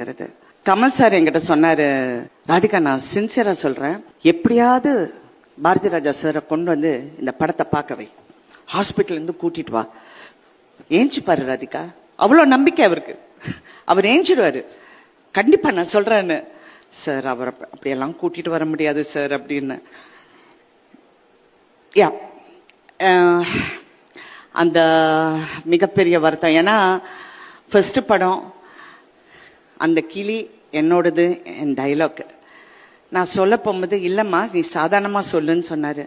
அப்படிங்கிறது. கமல் சார் என்கிட்ட சொன்னாரு, ராதிகா நான் சின்சியரா சொல்றேன், எப்படியாவது பாரதி ராஜா சாரை கொண்டு வந்து இந்த படத்தை பார்க்க வை, ஹாஸ்பிட்டல் இருந்து கூட்டிட்டு வா, ஏஞ்சி பாரு ராதிகா. அவ்வளவு நம்பிக்கை அவருக்கு, அவர் ஏஞ்சிடுவாரு. கண்டிப்பா நான் சொல்றேன்னு. சார் அவர் அப்படியெல்லாம் கூட்டிட்டு வர முடியாது சார் அப்படின்னு. யா அந்த மிகப்பெரிய வருத்தம். ஏன்னா ஃபர்ஸ்ட் படம், அந்த கிளி என்னோடது, என் டைலாக். நான் சொல்ல போகும்போது இல்லைம்மா நீ சாதாரணமாக சொல்லுன்னு சொன்னார்.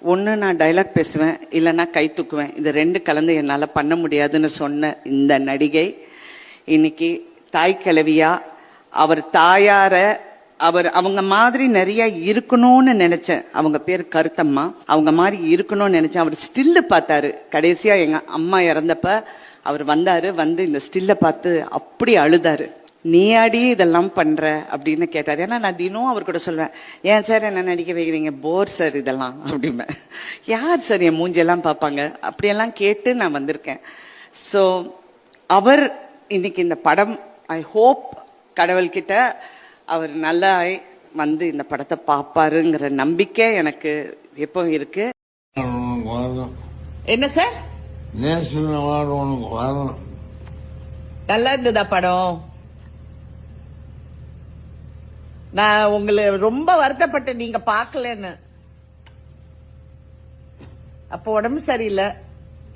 ஒன்று நான் டைலாக் பேசுவேன், இல்லைன்னா கை தூக்குவேன், இது ரெண்டு கலந்து என்னால் பண்ண முடியாதுன்னு சொன்ன இந்த நடிகை இன்னைக்கு தாய் கிழவியா, அவர் தாயார அவங்க மாதிரி நிறைய இருக்கணும்னு நினைச்சேன். அவங்க பேர் கருத்தம்மா. அவங்க மாதிரி இருக்கணும்னு நினைச்சேன். அவர் ஸ்டில்லு பார்த்தாரு. கடைசியா எங்க அம்மா இறந்தப்ப அவர் வந்தாரு, வந்து இந்த ஸ்டில்ல பார்த்து அப்படி அழுதாரு. நீ அடி இதெல்லாம் பண்ற அப்படின்னு கேட்டாரு. ஏன்னா நான் தினம் அவர் கூட சொல்வேன், ஏன் சார் என்ன நடிக்க வைக்கிறீங்க, போர் சார் இதெல்லாம் அப்படிம்பேன். யார் சார் என் மூஞ்செல்லாம் பார்ப்பாங்க, அப்படியெல்லாம் கேட்டு நான் வந்திருக்கேன். ஸோ அவர் இன்னைக்கு இந்த படம், ஐ ஹோப் கடவுள்கிட்ட அவர் நல்லா வந்து இந்த படத்தை பார்ப்பாருங்கிற நம்பிக்கை எனக்கு எப்போ இருக்கு. என்ன சார் நல்லா இருந்ததா படம்? நான் உங்களை ரொம்ப வருத்தப்பட்டேன் நீங்க பாக்கலன்னு. அப்ப உடம்பு சரியில்லை,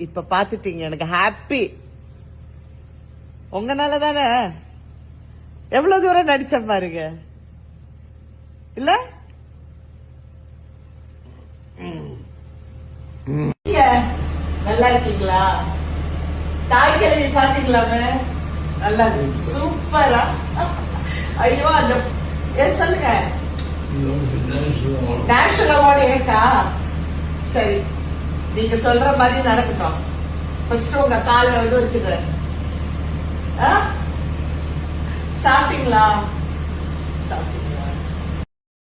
இப்ப பாத்துட்டீங்க, எனக்கு ஹாப்பி. உங்கனால தானே எவ்வளவு தூரம் நடிச்ச பாருங்க. இல்ல நல்லா இருக்கீங்களா? தாய் கிழவி பாத்தீங்களாமே, நல்லா சூப்பரா. ஐயோ அந்த சொல்லுங்க, நேஷனல் அவார்டு எனக்கா? சரி, நீங்க சொல்ற மாதிரி நடக்கட்டும். ஃபர்ஸ்ட் உங்க கால வந்து வச்சுக்கிறேன். சாப்பிட்டீங்களா? சாப்பிட்டீங்களா?